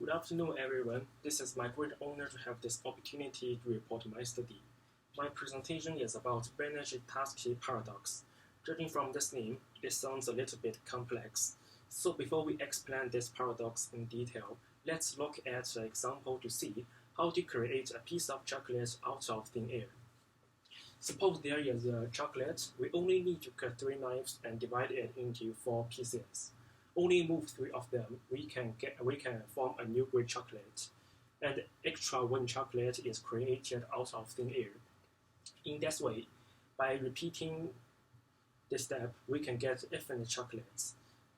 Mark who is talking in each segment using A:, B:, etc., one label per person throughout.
A: Good afternoon, everyone. This is my great honor to have this opportunity to report my study. My presentation is about Bernard-Tasky paradox. Judging from this name, it sounds a little bit complex. So before we explain this paradox in detail, let's look at an example to see how to create a piece of chocolate out of thin air. Suppose there is a chocolate. We only need to cut 3 knives and divide it into 4 pieces. Only move 3 of them, we can form a new great chocolate, and extra 1 chocolate is created out of thin air. In this way, by repeating this step, we can get infinite chocolates.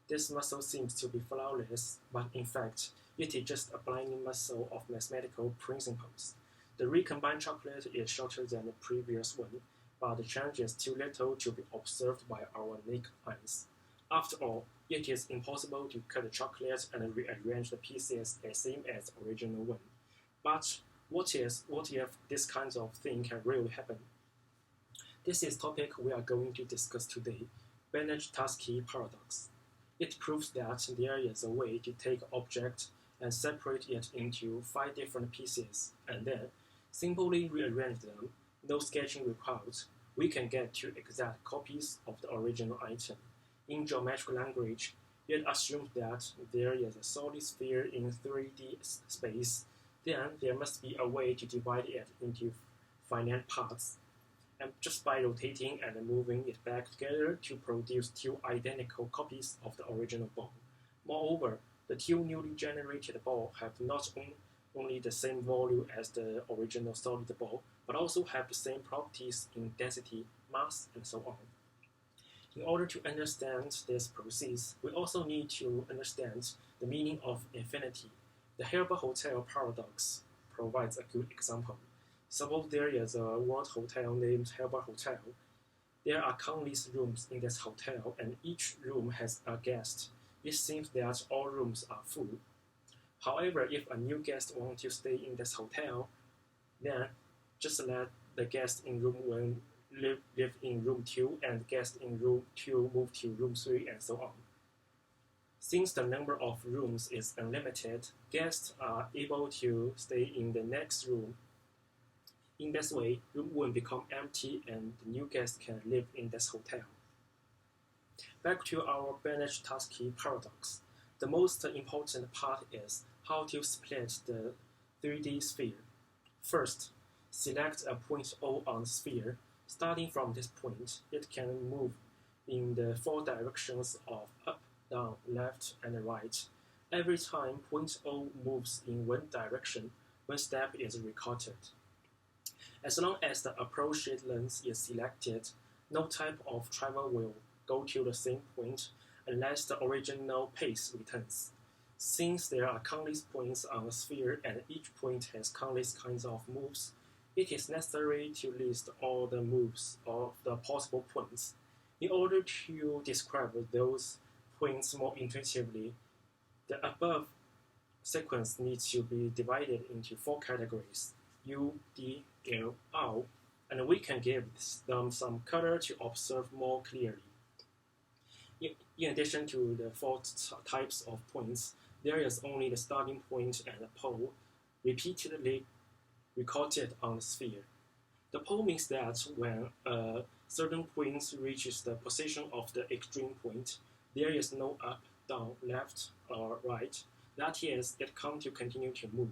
A: This muscle seems to be flawless, but in fact, it is just a blinding muscle of mathematical principles. The recombined chocolate is shorter than the previous one, but the change is too little to be observed by our naked eyes. After all, it is impossible to cut the chocolate and rearrange the pieces as same as the original one. But what if this kind of thing can really happen? This is the topic we are going to discuss today, Bernard-Tasky paradox. It proves that there is a way to take an object and separate it into 5 different pieces, and then simply rearrange them, no sketching required. We can get 2 exact copies of the original item. In geometric language, it assumes that there is a solid sphere in 3D space. Then there must be a way to divide it into finite parts, and just by rotating and moving it back together to produce 2 identical copies of the original ball. Moreover, the 2 newly generated balls have not only the same volume as the original solid ball, but also have the same properties in density, mass, and so on. In order to understand this process, we also need to understand the meaning of infinity. The Hilbert Hotel paradox provides a good example. Suppose there is a world hotel named Hilbert Hotel. There are countless rooms in this hotel, and each room has a guest. It seems that all rooms are full. However, if a new guest wants to stay in this hotel, then just let the guest in room 1 live in room 2, and guests in room 2 move to room 3, and so on. Since the number of rooms is unlimited, guests are able to stay in the next room. In this way, room 1 becomes empty and the new guest can live in this hotel. Back to our Bernard-Tasky paradox. The most important part is how to split the 3D sphere. First, select a point O on the sphere. Starting from this point, it can move in the 4 directions of up, down, left, and right. Every time point O moves in 1 direction, 1 step is recorded. As long as the appropriate length is selected, no type of travel will go to the same point unless the original pace returns. Since there are countless points on the sphere and each point has countless kinds of moves, it is necessary to list all the moves of the possible points. In order to describe those points more intuitively, the above sequence needs to be divided into 4 categories, U, D, L, R, and we can give them some color to observe more clearly. In addition to the 4 types of points, there is only the starting point and the pole, repeatedly recorded on the sphere. The pole means that when a certain point reaches the position of the extreme point, there is no up, down, left, or right. That is, it can't continue to move,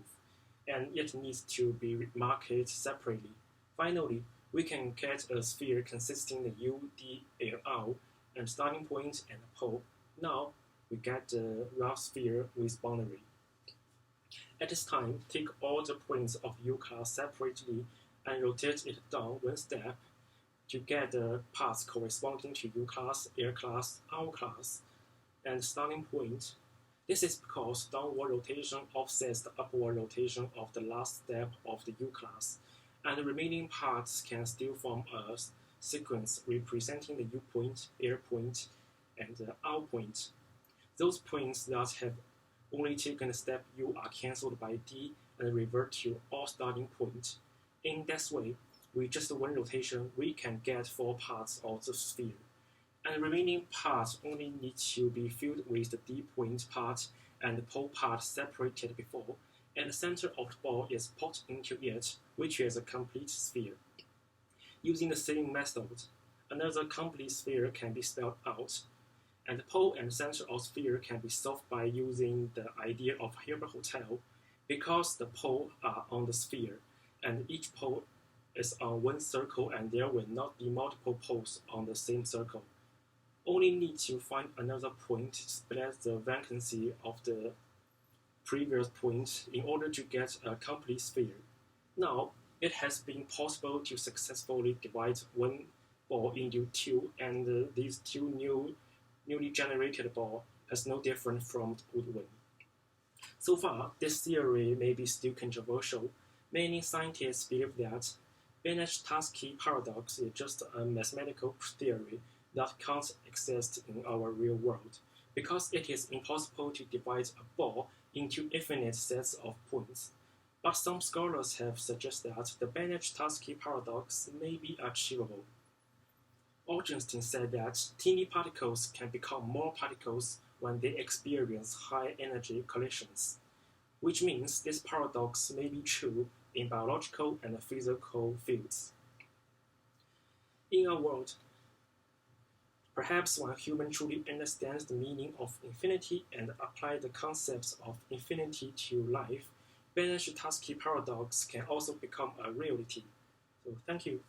A: and it needs to be marked separately. Finally, we can get a sphere consisting of U, D, L, R, and starting point and pole. Now, we get the rough sphere with boundary. At this time, take all the points of U class separately and rotate it down 1 step to get the paths corresponding to U class, L class, R class, and starting point. This is because downward rotation offsets the upward rotation of the last step of the U class, and the remaining parts can still form a sequence representing the U point, L point, and the R point. Those points that have only taken the step U are cancelled by D and revert to all starting point. In this way, with just 1 rotation, we can get 4 parts of the sphere. And the remaining parts only need to be filled with the D point part and the pole part separated before, and the center of the ball is put into it, which is a complete sphere. Using the same method, another complete sphere can be spelled out, and the pole and center of sphere can be solved by using the idea of Hilbert-Hotel, because the poles are on the sphere, and each pole is on one circle, and there will not be multiple poles on the same circle. Only need to find another point to split the vacancy of the previous point in order to get a complete sphere. Now, it has been possible to successfully divide one ball into two, and these two newly generated balls is no different from the old one. So far, this theory may be still controversial. Many scientists believe that Banach-Tarski paradox is just a mathematical theory that can't exist in our real world, because it is impossible to divide a ball into infinite sets of points. But some scholars have suggested that the Banach-Tarski paradox may be achievable. Auguste said that teeny particles can become more particles when they experience high energy collisions, which means this paradox may be true in biological and physical fields. In a world, perhaps when humans truly understand the meaning of infinity and apply the concepts of infinity to life, Banach-Tarski paradox can also become a reality. So thank you.